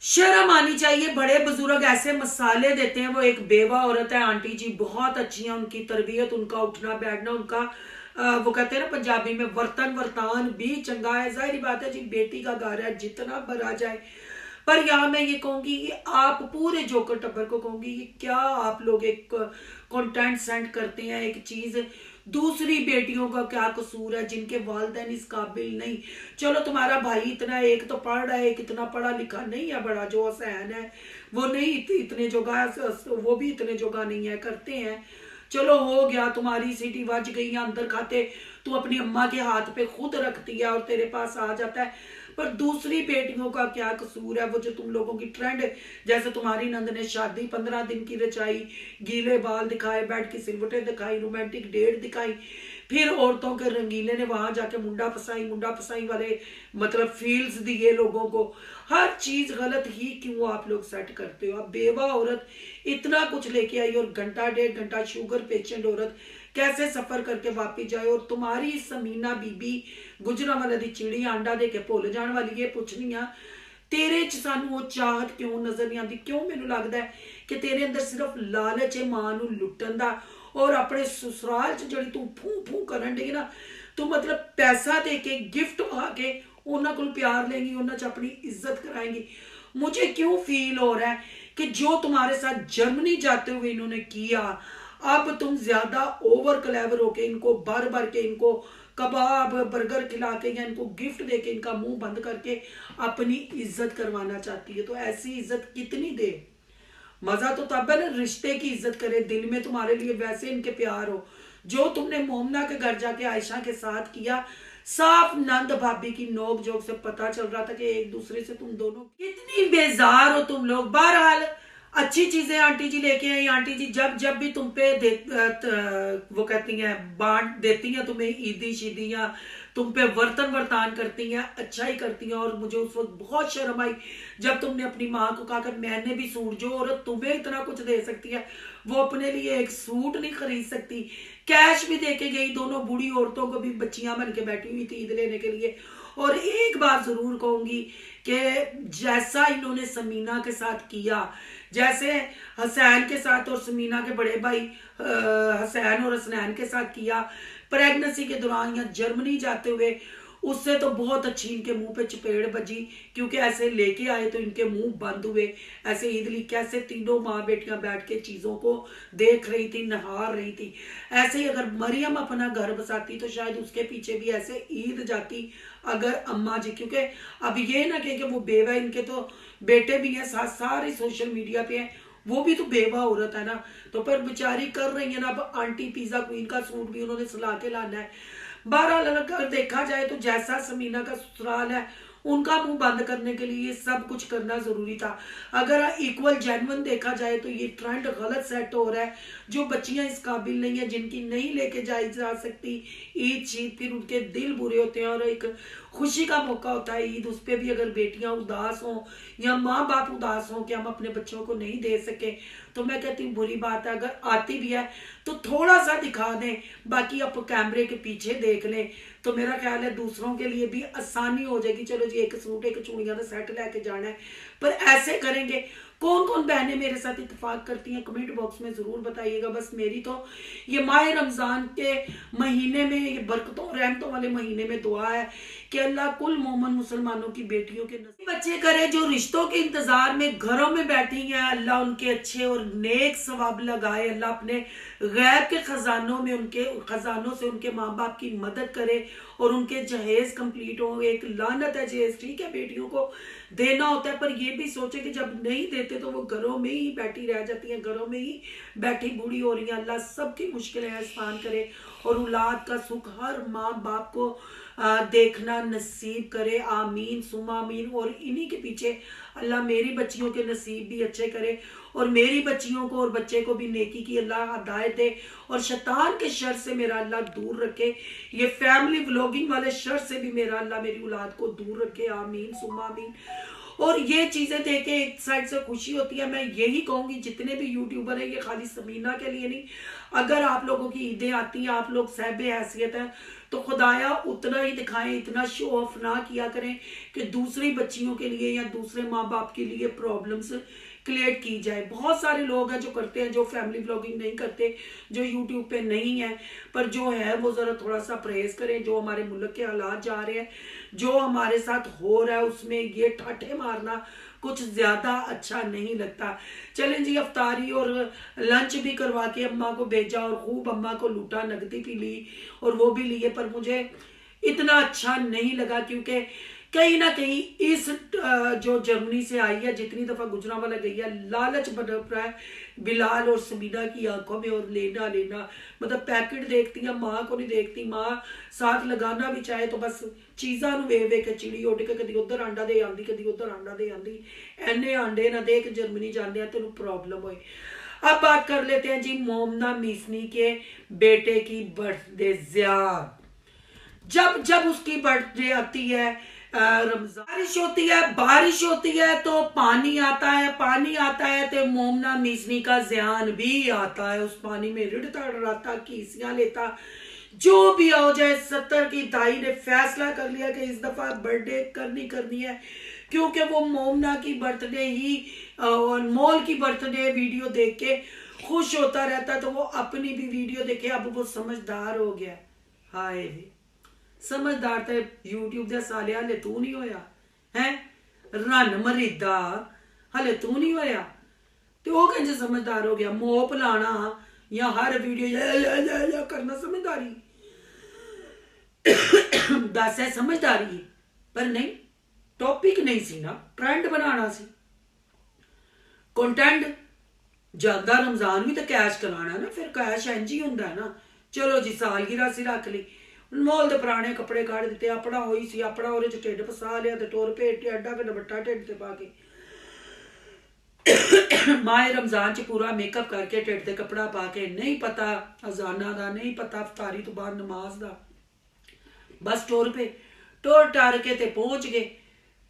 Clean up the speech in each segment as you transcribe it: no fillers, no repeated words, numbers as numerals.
शर्म आनी चाहिए। बड़े बुजुर्ग ऐसे मसाले देते हैं। वो एक बेवा औरत है आंटी जी, बहुत अच्छी है उनकी तरबियत, उनका उठना बैठना, उनका वो कहते हैं ना पंजाबी में वर्तन वर्तान भी चंगा है। जाहिर बात है जी, बेटी का घर है, जितना भरा जाए। पर यहाँ मैं ये कहूंगी कि आप पूरे जोकर टब्बर को कहूंगी कि क्या आप लोग एक कंटेंट सेंड करते हैं, एक चीज दूसरी बेटियों का क्या कसूर है जिनके वालिदैन इस काबिल नहीं। चलो तुम्हारा भाई इतना, एक तो पढ़ रहा है, एक इतना पढ़ा लिखा नहीं है बड़ा, जो हसैन है वो नहीं इतने जोगा, वो भी इतने जोगा नहीं है, करते हैं। चलो हो गया, तुम्हारी सीटी बज गई है, अंदर खाते तू अपनी अम्मा के हाथ पे खुद रखती है और तेरे पास आ जाता है। पर दूसरी बेटियों का क्या कसूर है? वो जो तुम लोगों की ट्रेंड, जैसे तुम्हारी नंद ने शादी 15 दिन की रचाई, गीले बाल दिखाए, बेड की सिलवटें दिखाई, रोमांटिक डेट दिखाई, फिर औरतों के रंगीले ने वहां जाके मुंडा फसाई वाले मतलब फील्स दिए लोगों को। हर चीज गलत ही क्यों आप लोग सेट करते हो? अब बेवा औरत इतना कुछ लेके आई और घंटा 1.5 घंटा शुगर पेशेंट औरत कैसे सफर करके वापिस जाए? और तुम्हारी समीना बीबी गुजरांवाले दी चिड़ी आंडा दे के भुल जाने वाली, ये पुछनी आ तेरे च सानू वो चाहत क्यों नजर नहीं आती? क्यों मैनू लगता है कि तेरे अंदर सिर्फ लालच है मां नू लुट्टन दा, और अपने ससुराल च जड़ी तू फू फू करन डी ना, तू मतलब पैसा दे के गिफ्ट पा के उन्होंने को प्यार लेंगी, उन्होंने अपनी इज्जत कराएंगी। मुझे क्यों फील हो रहा है कि जो तुम्हारे साथ जर्मनी जाते हुए इन्होंने किया, अब तुम ज्यादा ओवर क्लेवर होके इनको भर भर के इनको कबाब बर्गर खिला के या इनको गिफ्ट दे के इनका मुंह बंद करके अपनी इज्जत करवाना चाहती है। तो ऐसी इज्जत कितनी दे? मजा तो तब है ना रिश्ते की इज्जत करे, दिल में तुम्हारे लिए वैसे इनके प्यार हो। जो तुमने मोमना के घर जाके आयशा के साथ किया, साफ नंद भाभी की नोक जोक से पता चल रहा था कि एक दूसरे से तुम दोनों कितनी बेजार हो तुम लोग। बहरहाल अच्छी चीजें आंटी जी लेके आई। आंटी जी जब जब भी तुम पे वो कहती हैं बांट देती हैं तुम्हें ईदी शीदी, या तुम पे वर्तन वर्तान करती हैं, अच्छा ही करती हैं। और मुझे उस वक्त बहुत शर्म आई जब तुमने अपनी माँ को कहा कि मैंने भी सूट, जो औरत तुम्हें इतना कुछ दे सकती है वो अपने लिए एक सूट नहीं खरीद सकती। कैश भी दे के गई, दोनों बूढ़ी औरतों को भी बच्चियां बन के बैठी हुई थी ईद लेने के लिए। और एक बात जरूर कहूंगी कि जैसा इन्होंने समीना के साथ किया, जैसे हसैन के साथ और समीना के बड़े भाई हसैन और हसनैन के साथ किया प्रेगनेंसी के दौरान या जर्मनी जाते हुए, उससे तो बहुत अच्छी इनके मुंह पे चपेड़ बजी, क्योंकि ऐसे लेके आए तो इनके मुंह बंद हुए। ऐसे ईदली कैसे तीनों माँ बेटियां बैठ के चीजों को देख रही थी, नहार रही थी। ऐसे ही अगर मरियम अपना घर बसाती तो शायद उसके पीछे भी ऐसे ईद जाती अगर अम्मा जी, क्योंकि अब ये ना कि वो बेवा, इनके तो बेटे भी हैं साथ, सारे सोशल मीडिया पे हैं, वो भी तो बेवा औरत है ना। तो पर बेचारी कर रही है ना। अब आंटी पिज्जा क्वीन का सूट भी उन्होंने सिला के लाना है। बहरहाल अगर देखा जाए तो जैसा समीना का ससुराल है, उनका मुंह बंद करने के लिए सब कुछ करना जरूरी था। अगर इक्वल जेन्युइन देखा जाए तो ये ट्रेंड गलत सेट हो रहा है। जो बच्चियां इस काबिल नहीं है, जिनकी नहीं लेके जाई जा सकती ईद शीद, फिर उनके दिल बुरे होते हैं। और एक खुशी का मौका होता है ईद, उस पर भी अगर बेटियां उदास हों या माँ बाप उदास हों कि हम अपने बच्चों को नहीं दे सके, तो मैं कहती हूँ बुरी बात है। अगर आती भी है तो थोड़ा सा दिखा दें, बाकी आप कैमरे के पीछे देख लें, तो मेरा ख्याल है दूसरों के लिए भी आसानी हो जाएगी। चलो जी एक सूट एक चूड़ियां का सेट लेके जाना है, पर ऐसे करेंगे। कौन कौन बहनें मेरे साथ इत्तेफाक करती हैं कमेंट बॉक्स में जरूर बताइएगा। बस मेरी तो ये माह रमजान के महीने में, ये बरकतों रहमतों वाले महीने में दुआ है कि अल्लाह कुल मोमन मुसलमानों की बेटियों के नसीब अच्छे करे। जो रिश्तों के इंतजार में घरों में बैठी हैं, अल्लाह उनके अच्छे और नेक सवाब लगाए। अल्लाह अपने गैब के खजानों में, उनके खजानों से उनके माँ बाप की मदद करे और उनके जहेज कंप्लीट हो। एक लानत है जहेज, ठीक है बेटियों को देना होता है, पर ये भी सोचे कि जब नहीं देते तो वो घरों में ही बैठी रह जाती हैं, घरों में ही बैठी बूढ़ी हो रही हैं। अल्लाह सबकी मुश्किलें आसान करे और औलाद का सुख हर माँ बाप को देखना नसीब करे। आमीन सुमा आमीन। और इन्हीं के पीछे अल्लाह मेरी बच्चियों के नसीब भी अच्छे करे और मेरी बच्चियों को और बच्चे को भी नेकी की अल्लाह हदायत दे और शैतान के शर से मेरा अल्लाह दूर रखे। ये फैमिली व्लॉगिंग वाले शर से भी मेरा अल्लाह मेरी औलाद को दूर रखे। आमीन सुमा आमीन। और ये चीजें देखे एक साइड से खुशी होती है। मैं यही कहूंगी जितने भी यूट्यूबर हैं, ये खाली समीना के लिए नहीं, अगर आप लोगों की ईदें आती हैं, आप लोग साहिब हैसियत हैं, तो खुदाया उतना ही दिखाएं, इतना शो ऑफ ना किया करें कि दूसरी बच्चियों के लिए या दूसरे माँ बाप के लिए प्रॉब्लम्स क्रिएट की जाए। बहुत सारे लोग हैं जो करते हैं, जो फैमिली व्लॉगिंग नहीं करते, जो यूट्यूब पे नहीं है, पर जो है वो जरा थोड़ा सा परहेज करें। जो हमारे मुल्क के हालात जा रहे हैं, जो हमारे साथ हो रहा है, उसमें ये ठाठे मारना कुछ ज्यादा अच्छा नहीं लगता। चलें जी, अफ्तारी और लंच भी करवा के अम्मा को भेजा और खूब अम्मा को लूटा, नगदी भी ली और वो भी लिए, पर मुझे इतना अच्छा नहीं लगा क्योंकि कहीं ना कहीं इस जो जर्मनी से आई है, जितनी दफा गुजरांवाला गई है, लालच बरप रहा है बिलाल और समीना की आंखों में, और लेना लेना मतलब पैकेट देखती है, माँ को नहीं देखती। माँ साथ लगाना भी चाहे तो बस चीज़ां ਨੂੰ ਵੇਖ ਵੇਖ ਕੇ ਚਿੜੀ ਉੱਡ ਕੇ ਕਦੀ ਉਧਰ ਆਂਡਾ ਦੇ ਆਂਦੀ, ਕਦੀ ਉਧਰ ਆਂਡਾ ਦੇ ਆਂਦੀ। ਐਨੇ ਆਂਡੇ ਨਾ ਦੇ के जर्मनी जाने तेन प्रॉब्लम होए। अब बात कर लेते हैं जी मोमना मीसनी के बेटे की बर्थडे ज़ियार। जब जब उसकी बर्थडे आती है, बारिश होती है तो पानी आता है, पानी आता है तो मोमना मीसनी का ज़ियान भी आता है। उस पानी में रिड़ता डराता, कीसियां लेता, जो भी हो जाए। 70 की दाई ने फैसला कर लिया कि इस दफा बर्थडे करनी है, क्योंकि वो मोमना की बर्थडे ही और मोल की बर्थडे वीडियो देख के खुश होता रहता, तो वो अपनी भी वीडियो देखे। अब वो समझदार हो गया। हाय समझदार तो यूट्यूब दे साले, हले तू नहीं होया है, रन मरीदा हले तू नहीं होया, तो वो कंज समझदार हो गया। मोह पिलाना या हर वीडियो या करना समझदारी दस है समझदारी, पर नहीं, टॉपिक नहीं सी ना, ट्रेंड बनाना सी, कंटेंट ज्यादा। रमजान भी तो कैश कराना ना, फिर कैश इंज ही हुंदा है ना। चलो जी सालगिरह सी रख ली, मोल दे पुराने कपड़े काढ़ दिते, अपना होई सी, अपना ओहदे च ढिड फसा लिया ते टुर पे एडा के दुपट्टा ढिड ते पा के माए रमजान च पूरा मेकअप करके ढिड ते कपड़ा पा के, नहीं पता अजाना दा, नहीं पता अफ्तारी तो बाद नमाज दा, बस टुर पे टुर टार के ते पहुंच गए।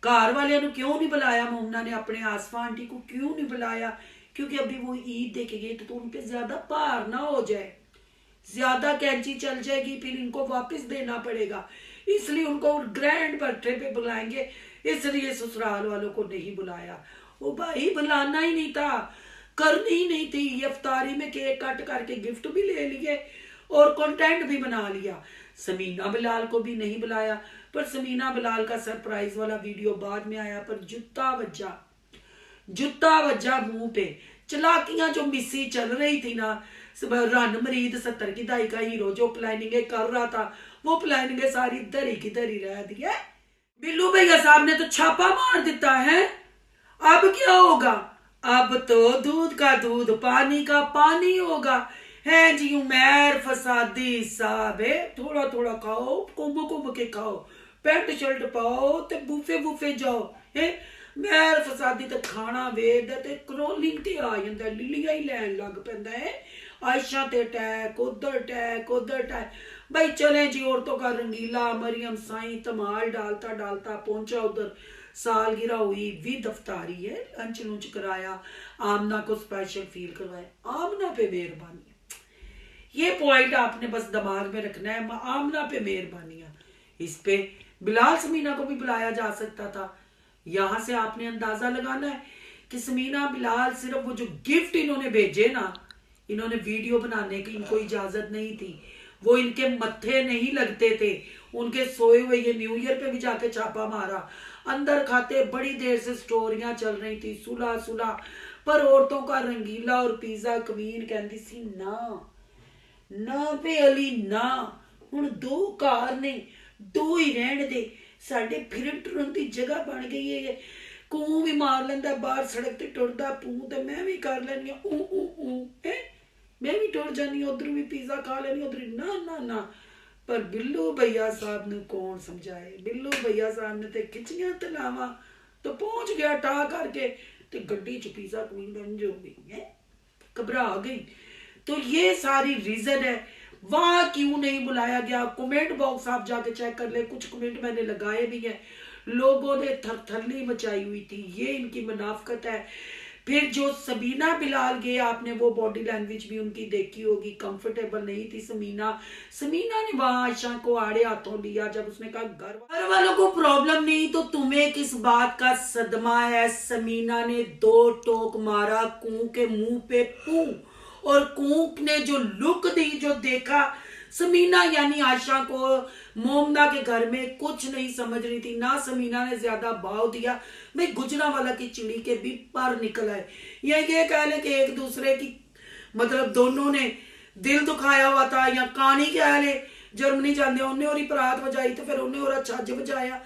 घर वालियां नूं क्यों नहीं बुलाया मोमना ने, अपने आसफा आंटी को क्यों नहीं बुलाया? क्योंकि अभी वो ईद देके गए तो उन पे ज्यादा भार ना हो जाए, ज्यादा कैंची चल जाएगी, फिर इनको वापस देना पड़ेगा, इसलिए उनको ग्रैंड बर्थडे पे बुलाएंगे, इसलिए ससुराल वालों को नहीं बुलाया। वो भाई बुलाना ही नहीं था, करनी ही नहीं थी। ये अफ्तारी में केक कट करके गिफ्ट भी ले लिए और कंटेंट भी बना लिया। समीना बिलाल को भी नहीं बुलाया, पर समीना बिलाल का सरप्राइज वाला वीडियो बाद में आया, पर जुत्ता वज्जा मुंह पे। चलाकियां जो मिस्सी चल रही थी ना, रन मरीद 70 की दाई का हीरो जो प्लानिंग कर रहा था, वो प्लानिंग सारी धरी की धरी रह दी है। बिल्लू भैया साहब ने तो छापा मार देता है। अब क्या होगा? अब तो दूध का दूध, पानी का पानी होगा। है जी उमर फसादी साहब है, थोड़ा थोड़ा खाओ, कुंभ कुंभ के खाओ, पैंट शर्ट पाओ ते बूफे जाओ। है मैर फसादी तो खाना वेद ते क्रोलिंग ते आ जाता, लिलिया ही लैन लग पैंदा है। आयशा ते अटैक, उधर अटैक। भाई चले जी, औरतों का रंगीला, मरियम साई धमाल डालता पहुंचा उधर। सालगिरह हुई, विद अफ्तारी है, लंच लुंच कराया, आमना को स्पेशल फील करवाया। आमना पे मेहरबानी, ये पॉइंट आपने बस दिमाग में रखना है, आमना पे मेहरबानियां। इस पे बिलाल समीना को भी बुलाया जा सकता था। यहां से आपने अंदाजा लगाना है कि समीना बिलाल सिर्फ वो जो गिफ्ट इन्होंने भेजे ना, इन्होंने वीडियो बनाने की इनको इजाजत नहीं थी, वो इनके मत्थे नहीं लगते थे। उनके सोए हुए ये न्यू ईयर पे भी जाके छापा मारा, अंदर खाते बड़ी देर से स्टोरियां चल रही थी, सुलह पर औरतों का रंगीला और पिज्जा क्वीन कहती सी ना पे अली ना, हुण दो घर ने, दो ही रहने दे, साडे फिरन टुरन की जगह बन गई है। कूं भी मार लेंदा बाहर सड़क ते टुरदा, पू ते मैं भी कर लैनी है, मैं भी टुर जानी, उधर भी पिज्जा खा लेनी, उधर ना। पर बिल्लू भैया साहब ने कौन समझाए? बिल्लू भैया साहब ने ते खिचियां तलावा तो पहुंच गया टा करके, ते गड्डी च पिज्जा क्वीन बन जो गई है, घबरा गई। तो ये सारी रीजन है वहां क्यों नहीं बुलाया गया। कमेंट बॉक्स आप जाके चेक कर ले, कुछ कमेंट मैंने लगाए भी हैं, लोगों ने थरथरनी मचाई हुई थी। ये इनकी मुनाफकत है। फिर जो सबीना बिलाल गए, आपने वो बॉडी लैंग्वेज भी उनकी देखी होगी, कंफर्टेबल नहीं थी समीना ने वहां आयशा को आड़े हाथों लिया। जब उसने कहा घर वालों को प्रॉब्लम नहीं तो तुम्हें किस बात का सदमा है। समीना ने 2 टोक मारा कूं के मुंह पे पू, और कूक ने जो लुक दी, जो देखा, समीना यानी आयशा को मोमना के घर में कुछ नहीं समझ रही थी ना। समीना ने ज्यादा भाव दिया, भाई गुजरांवाला की चिड़ी के भी पर निकल आए। ये कह ले कि एक दूसरे की मतलब दोनों ने दिल दुखाया हुआ था, या कहानी कह ले जर्मनी जाते उन्हें और परात बजाई तो फिर उन्हें और छज बजाया,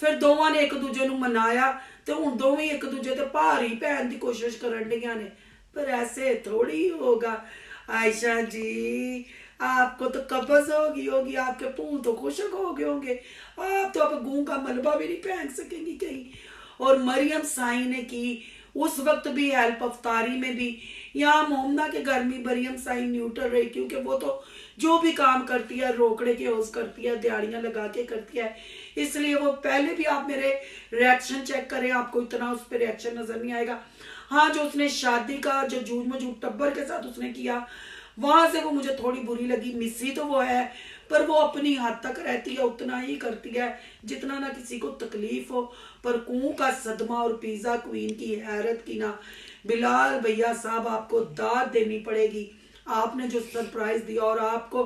फिर दोवां ने एक दूजे ਨੂੰ मनाया तो हुण दोवें एक दूजे ते भारी पैण दी कोशिश करन ਡੀਆਂ ने। पर ऐसे थोड़ी होगा आयशा जी, आपको तो कब्ज होगी, आपके पूल तो खुशक हो गए होंगे, आप तो अब गूं का मलबा भी नहीं फेंक सकेंगी कहीं। और मरियम साई ने की उस वक्त भी हेल्प अफ्तारी में भी। यहाँ मोमना के घर में मरियम साई न्यूट्रल रही, क्योंकि वो तो जो भी काम करती है रोकड़े के होश करती है, दिहाड़ियां लगा के करती है, इसलिए वो पहले भी आप मेरे रिएक्शन चेक करें, आपको इतना उस पर रिएक्शन नजर नहीं आएगा। हाँ, जो उसने शादी का जो जूझ मजूझ टब्बर के साथ उसने किया, वहां से वो मुझे थोड़ी बुरी लगी। मिस्सी तो वो है, पर वो अपनी हद तक रहती है, उतना ही करती है जितना ना किसी को तकलीफ हो। पर कुओं का सदमा और पिज्जा क्वीन की हैरत की ना। बिलाल भैया साहब, आपको दाद देनी पड़ेगी, आपने जो सरप्राइज दिया, और आपको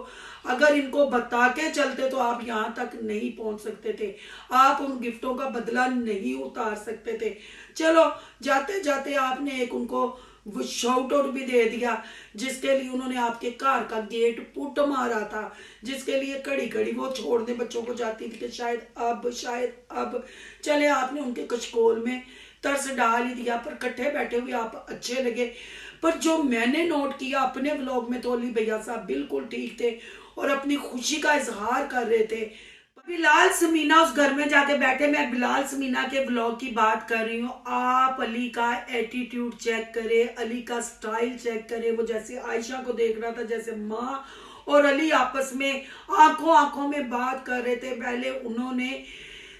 अगर इनको बता के चलते तो आप यहाँ तक नहीं पहुंच सकते थे, आप उन गिफ्टों का बदला नहीं उतार सकते थे। चलो जाते जाते आपने एक उनको वो शाउट आउट भी दे दिया, जिसके लिए उन्होंने आपके घर का गेट पुट मारा था, जिसके लिए घड़ी घड़ी वो छोड़ने बच्चों को जाती थी कि शायद अब चले। आपने उनके कचकोल में तरस डाल ही दिया, पर कट्ठे बैठे हुए आप अच्छे लगे। पर जो मैंने नोट किया अपने व्लॉग में, तो अली भैया साहब बिल्कुल ठीक थे और अपनी खुशी का इजहार कर रहे थे। बिलाल समीना उस घर में जाके बैठे, मैं बिलाल समीना के व्लॉग की बात कर रही हूँ। आप अली का एटीट्यूड चेक करें, अली का स्टाइल चेक करें, वो जैसे आयशा को देख रहा था, जैसे माँ और अली आपस में आंखों में बात कर रहे थे। पहले उन्होंने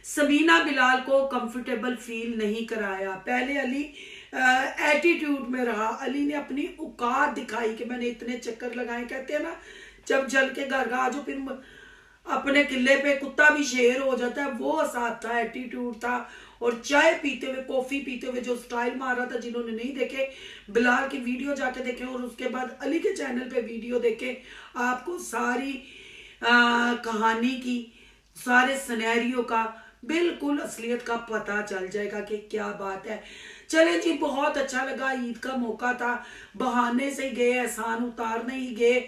समीना बिलाल को कंफर्टेबल फील नहीं कराया, पहले अली एटीट्यूड में रहा। अली ने अपनी औकात दिखाई कि मैंने इतने चक्कर लगाए, कहते हैं ना जब जल के घर का आजो फिर अपने किले पे कुत्ता भी शेर हो जाता है, वो साथ था, एटीट्यूड था। और चाय पीते हुए, कॉफी पीते हुए जो स्टाइल मारा था, जिन्होंने नहीं देखे बिलाल की वीडियो जाके देखें और उसके बाद अली के चैनल पे वीडियो देखें, आपको सारी कहानी की, सारे सिनेरियो का बिल्कुल असलियत का पता चल जाएगा कि क्या बात है। चले जी, बहुत अच्छा लगा, ईद का मौका था, बहाने से गए, एहसान उतारने ही गए,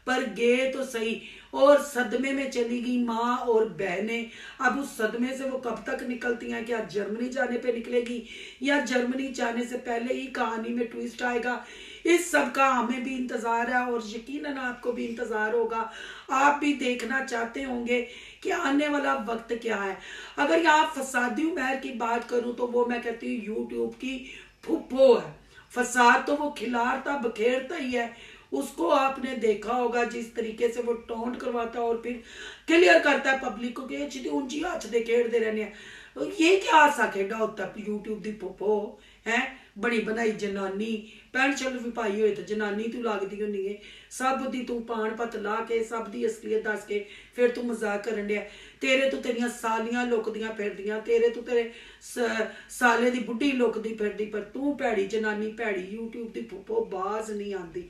पर गए तो सही। और सदमे में चली गई माँ और बहनें। अब उस सदमे से वो कब तक निकलती हैं, क्या जर्मनी जाने पे निकलेगी या जर्मनी जाने से पहले ही कहानी में ट्विस्ट आएगा, इस सब का हमें भी इंतजार है और यकीनन आपको भी इंतजार होगा। आप भी देखना चाहते होंगे कि आने वाला वक्त क्या है। अगर यहाँ फसादी उमर की बात करूं तो वो मैं कहती हूँ यूट्यूब की फुप्पो है। फसाद तो वो खिलारता बखेरता ही है, उसको आपने देखा होगा जिस तरीके से वो टोंट करवाता है और फिर क्लियर करता है पब्लिक को कि अच्छी ऊंची हथ दे खेड़ते रहने हैं। ये क्या हासा खेड़ा होता है यूट्यूब की फुप्पो है, बड़ी बनाई जनानी, पैंट शर्ट भी पाई हुई तो जनानी तू लगती होनी है, सब दी तू पान पत ला के सब दी असलियत दस के फिर तू मजाक करन दिया। तेरे तो तेरियां सालियां लुकदियां फिरदियां, तेरे तो तेरे साले दी बुढ़ी लुकदी फिरदी, पर तू भैड़ी जनानी, भैड़ी यूट्यूब की फुप्पो बाज नहीं आती।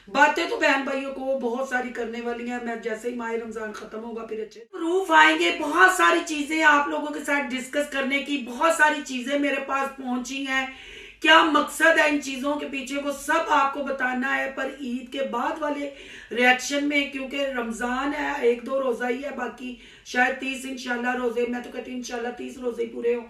बातें तो बहन भाइयों को बहुत सारी करने वाली हैं। मैं जैसे ही माह रमजान खत्म होगा फिर अच्छे प्रूफ आएंगे, बहुत सारी चीजें आप लोगों के साथ डिस्कस करने की, बहुत सारी चीजें मेरे पास पहुंची हैं। क्या मकसद है इन चीजों के पीछे वो सब आपको बताना है। पर ईद के बाद वाले रिएक्शन में, क्योंकि रमजान है, 1-2 रोजा ही है, बाकी शायद 30 इंशाल्लाह रोजे, मैं तो कहती हूँ इंशाल्लाह 30 रोजे ही पूरे हो।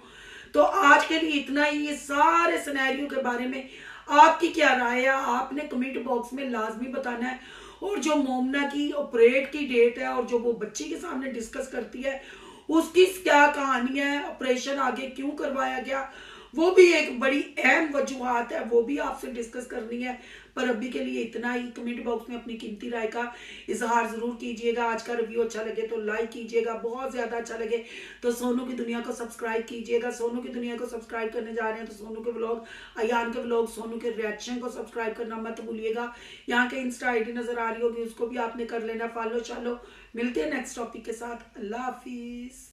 तो आज के लिए इतना ही। ये सारे सिनेरियो के बारे में आपकी क्या राय है, आपने कमेंट बॉक्स में लाजमी बताना है। और जो मोमना की ऑपरेट की डेट है और जो वो बच्ची के सामने डिस्कस करती है, उसकी क्या कहानी है, ऑपरेशन आगे क्यों करवाया गया, वो भी एक बड़ी अहम वजूहात है, वो भी आपसे डिस्कस करनी है। पर अभी के लिए इतना ही। कमेंट बॉक्स में अपनी कीमती राय का इजहार जरूर कीजिएगा। आज का रिव्यू अच्छा लगे तो लाइक कीजिएगा, बहुत ज्यादा अच्छा लगे तो सोनू की दुनिया को सब्सक्राइब कीजिएगा। सोनू की दुनिया को सब्सक्राइब करने जा रहे हैं तो सोनू के व्लॉग, अयान के व्लॉग, सोनू के रिएक्शन को सब्सक्राइब करना मत भूलिएगा। यहाँ के इंस्टा आईडी नजर आ रही होगी, उसको भी आपने कर लेना फॉलो। चलो मिलते हैं नेक्स्ट टॉपिक के साथ। अल्लाह हाफिज।